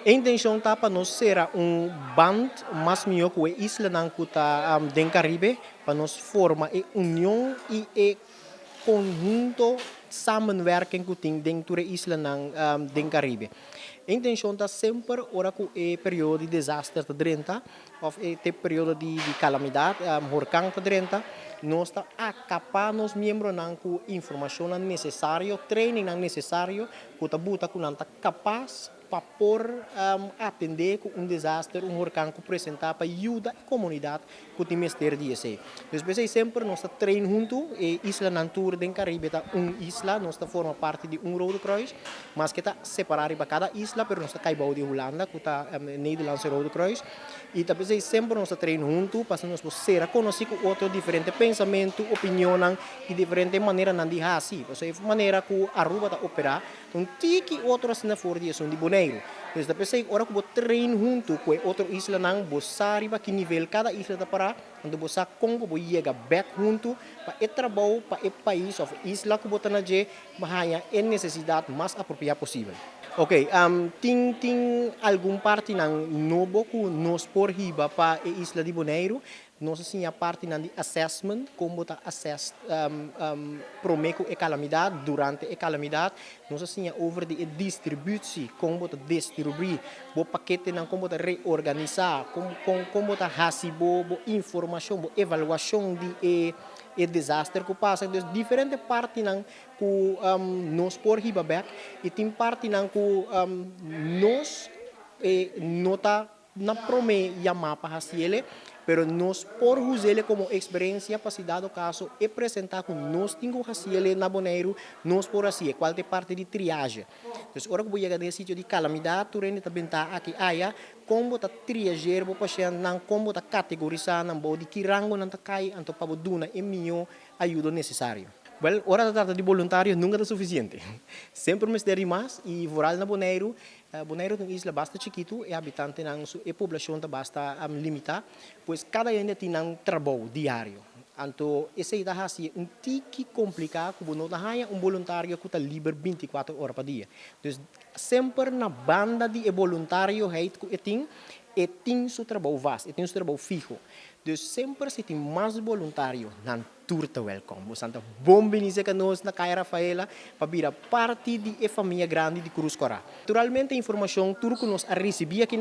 A intenção tá para nós ser band mais melhor que a isla não cuta den Caribe, para nós formar a união e a conjunto samenwerking que tem dentro da isla não den Caribe. A intenção está sempre ora com o período de desastre de Drenta, ou o período de calamidade, huracão de Drenta, nós está a capar nos membros com informação necessária, training necessário, que está buta com nanta capaz para por atender com desastre, huracão que apresentar para ajudar a comunidade que tem mestre de esse. Então, sempre nós está trein junto, e Isla Nantur den Caribe está isla, nós está forma parte de Rode Kreuz, mas que está separado para cada isla, pero nós está caibau de Holanda, que está Nederlandse Rode Kreuz, e também sempre nós está trein junto, para nós ser conhecer com outro diferente pensamento, opinião e diferente maneira de assim, porque é maneira que a Aruba está operar, então tiki outras na formação de boneiro. Então, depois agora que você treina junto com outra isla, você sabe para que nível cada isla está para, então você como você chega back junto para o trabalho para o país ou isla que você está na je, mas a necessidade mais apropriada possível. Ok, tem algum parte novo que nós por riba para a isla de Bonaire. Nós assim a parte de assessment, como está assess prometo a calamidade durante a calamidade, nós assim over de distribuição, como está distribuir, o paquete não como está reorganizar, como está receber informação, avaliação de desastre que passa, então diferentes partes que nós por riba back e tem parte que nós nota na prome chamar para ele, pero nós por usar ele como experiência para se dar o caso e apresentar que nós temos que ele na Bonaire, nós por assim, qual é parte de triagem. Então, agora que eu chegar nesse sítio de calamidade, tu ainda também está aqui, como está triager o paciente, como está categorizar, de que rango não está cai, então para dar a melhor ajuda necessária. Well, hora de tratar de voluntários nunca é suficiente. Sempre me der mais e voral na Bonaire. Bonaire é uma isla bastante chiquito e habitante a população está bastante limitada, pois cada ainda tem trabalho diário. Então, essa é um tique complicado, porque não há voluntário que está livre 24 horas por dia. Então, sempre na banda de voluntário que tem seu trabalho vasto, tem seu trabalho fijo. Então, sempre se tem mais voluntário, não turta welcome. Santa bom benise que nós na Caia Rafaela para virar parte de família grande de Cruz Corá. Naturalmente a informação tudo que nós recebia aqui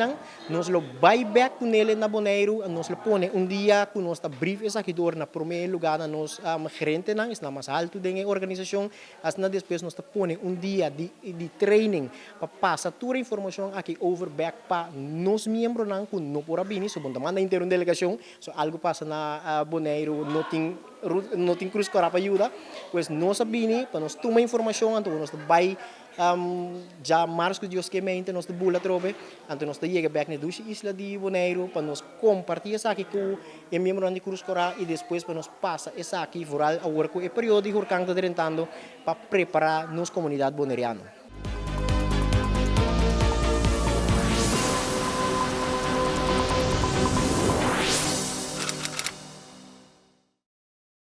nós lo buy back com ele na Bonaire, nós lo põe dia que nós está brief essa aqui na primeiro lugar nós gerente está mais alto da organização, as na depois nós está põe dia de training para passar toda a informação aqui over back para nós membros que não por abrir, so bom manda inteiro delegação, so algo passa na Bonaire, não tem Cruz Corá para ajudar, pois nós sabemos, para nós tomar informação, então nós vai já março que Deus que mente, nós bula trobe, então nós chega back na duas isla de Bonaire, para nós compartilhar essa aqui com o membro de Cruz Corá e depois para nós passa essa aqui voral a work o período de huracão de Drentando para preparar nossa comunidade bonairiana.